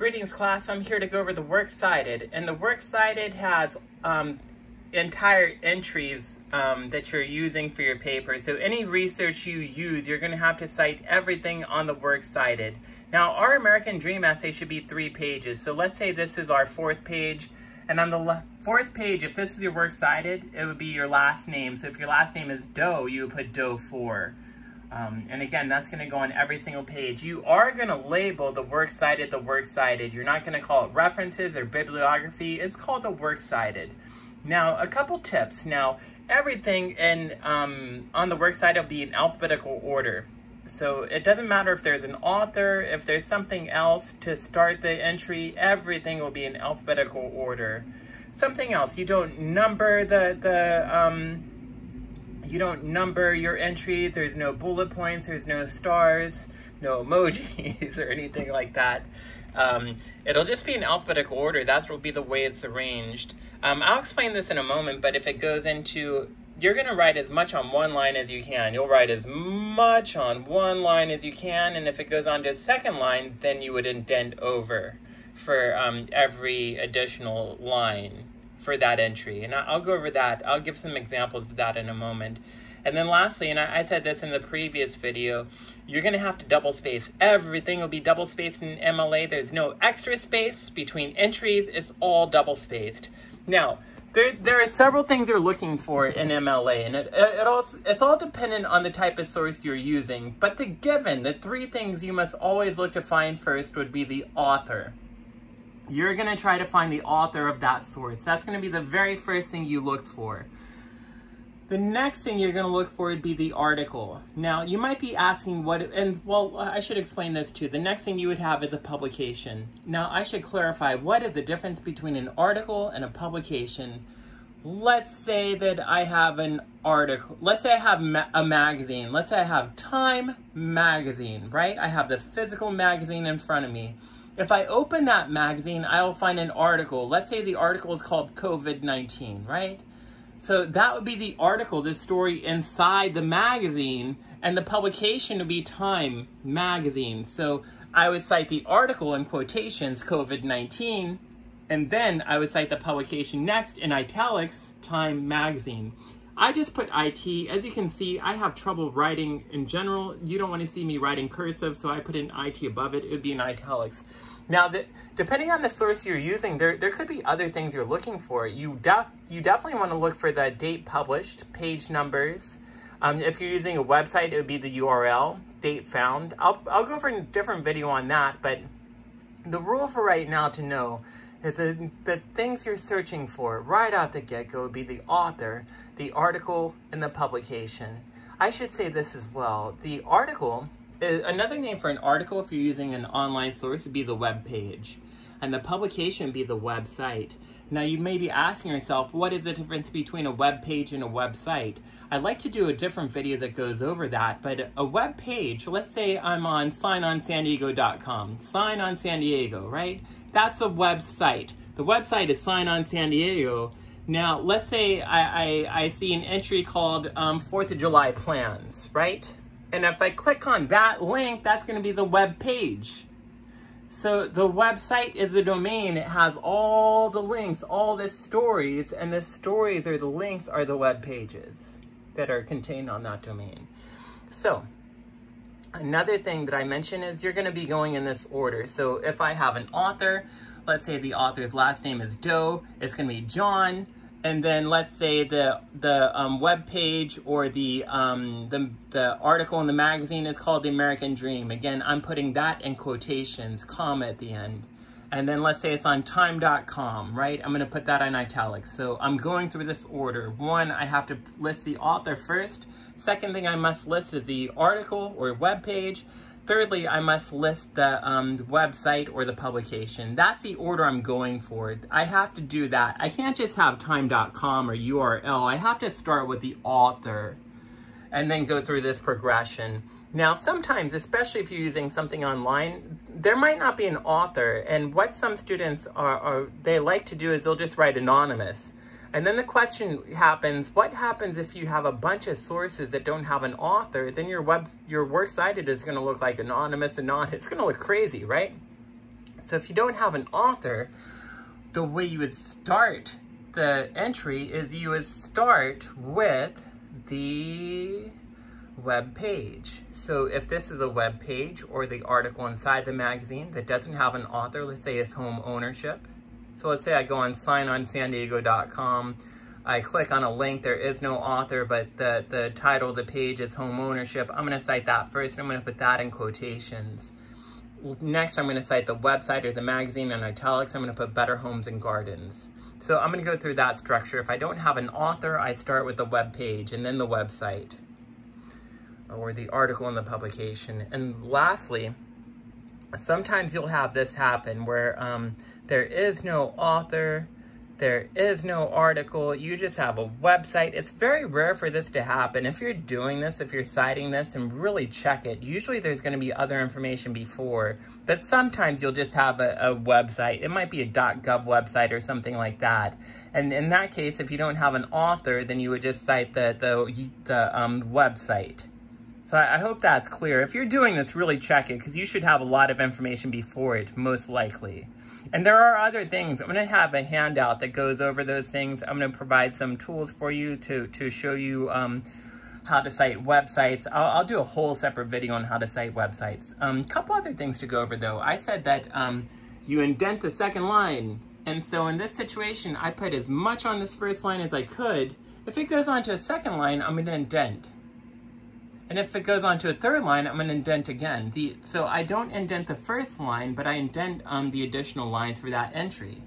Greetings class, I'm here to go over the Works Cited, and the Works Cited has entire entries that you're using for your paper. So any research you use, you're going to have to cite everything on the Works Cited. Now our American Dream essay should be 3 pages, so let's say this is our 4th page, and on the 4th page, if this is your Works Cited, it would be your last name. So if your last name is Doe, you would put Doe 4. And again, that's going to go on every single page. You are going to label the Works Cited the Works Cited. You're not going to call it references or bibliography. It's called the Works Cited. Now, a couple tips. Now, everything on the Works Cited will be in alphabetical order. So it doesn't matter if there's an author, if there's something else to start the entry, everything will be in alphabetical order. Something else, you don't number you don't number your entries. There's no bullet points, there's no stars, no emojis or anything like that. It'll just be in alphabetical order. That will be the way it's arranged. I'll explain this in a moment, but if it goes into, you're going to write as much on one line as you can. You'll write as much on one line as you can, and if it goes on to a second line, then you would indent over for every additional line for that entry. And I'll go over that. I'll give some examples of that in a moment. And then lastly, and I said this in the previous video, you're going to have to double space. Everything will be double spaced in MLA. There's no extra space between entries. It's all double spaced. Now, there are several things you're looking for in MLA, and it's all dependent on the type of source you're using. But the 3 things you must always look to find first would be the author. You're going to try to find the author of that source. That's going to be the very first thing you look for. The next thing you're going to look for would be the article. Now, you might be asking well, I should explain this too. The next thing you would have is a publication. Now, I should clarify, what is the difference between an article and a publication? Let's say that I have an article. Let's say I have a magazine. Let's say I have Time magazine, right? I have the physical magazine in front of me. If I open that magazine, I'll find an article. Let's say the article is called COVID-19, right? So that would be the article, the story inside the magazine, and the publication would be Time magazine. So I would cite the article in quotations, COVID-19, and then I would cite the publication next in italics, Time magazine. I just put IT. As you can see, I have trouble writing in general. You don't want to see me writing cursive, so I put in IT above it. It would be in italics. Now, depending on the source you're using, there could be other things you're looking for. You definitely want to look for the date published, page numbers. If you're using a website, it would be the URL, date found. I'll go over a different video on that, but the rule for right now to know is that the things you're searching for right out the get-go would be the author, the article, and the publication. I should say this as well. The article, another name for an article if you're using an online source would be the web page, and the publication would be the website. Now you may be asking yourself, what is the difference between a web page and a website? I'd like to do a different video that goes over that, but a web page, let's say I'm on signonsandiego.com, Sign on San Diego, right? That's a website. The website is Sign on San Diego. Now, let's say I see an entry called 4th of July plans, right? And if I click on that link, that's going to be the web page. So the website is the domain. It has all the links, all the stories, and the stories or the links are the web pages that are contained on that domain. So another thing that I mentioned is you're going to be going in this order. So if I have an author, let's say the author's last name is Doe, it's going to be John, and then let's say the web page or the article in the magazine is called The American Dream. Again, I'm putting that in quotations, comma at the end. And then let's say it's on time.com, right? I'm going to put that in italics. So I'm going through this order. 1, I have to list the author first. Second thing I must list is the article or web page. Thirdly, I must list the website or the publication. That's the order I'm going for. I have to do that. I can't just have time.com or URL. I have to start with the author and then go through this progression. Now, sometimes, especially if you're using something online, there might not be an author. And what some students they like to do is they'll just write anonymous. And then the question happens, what happens if you have a bunch of sources that don't have an author? Then your Works Cited is going to look like anonymous. It's going to look crazy, right? So if you don't have an author, the way you would start the entry is you would start with the web page. So if this is a web page or the article inside the magazine that doesn't have an author, let's say it's home ownership. So let's say I go on signonsandiego.com, I click on a link, there is no author, but the title of the page is home ownership. I'm going to cite that first, I'm going to put that in quotations. Next, I'm going to cite the website or the magazine in italics. I'm going to put Better Homes and Gardens. So I'm going to go through that structure. If I don't have an author, I start with the web page and then the website or the article in the publication. And lastly, sometimes you'll have this happen where there is no author, there is no article, you just have a website. It's very rare for this to happen. If you're doing this, if you're citing this, and really check it, usually there's going to be other information before, but sometimes you'll just have a website. It might be a .gov website or something like that. And in that case, if you don't have an author, then you would just cite the website. So I hope that's clear. If you're doing this, really check it, because you should have a lot of information before it, most likely. And there are other things. I'm going to have a handout that goes over those things. I'm going to provide some tools for you to show you how to cite websites. I'll do a whole separate video on how to cite websites. A couple other things to go over, though. I said that you indent the second line. And so in this situation, I put as much on this first line as I could. If it goes on to a second line, I'm going to indent. And if it goes on to a third line, I'm going to indent again. So I don't indent the first line, but I indent the additional lines for that entry.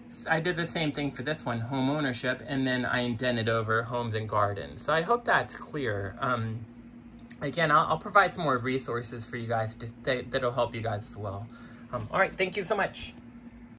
So I did the same thing for this one, home ownership, and then I indented over homes and gardens. So I hope that's clear. Again, I'll provide some more resources for you guys that'll help you guys as well. All right, thank you so much.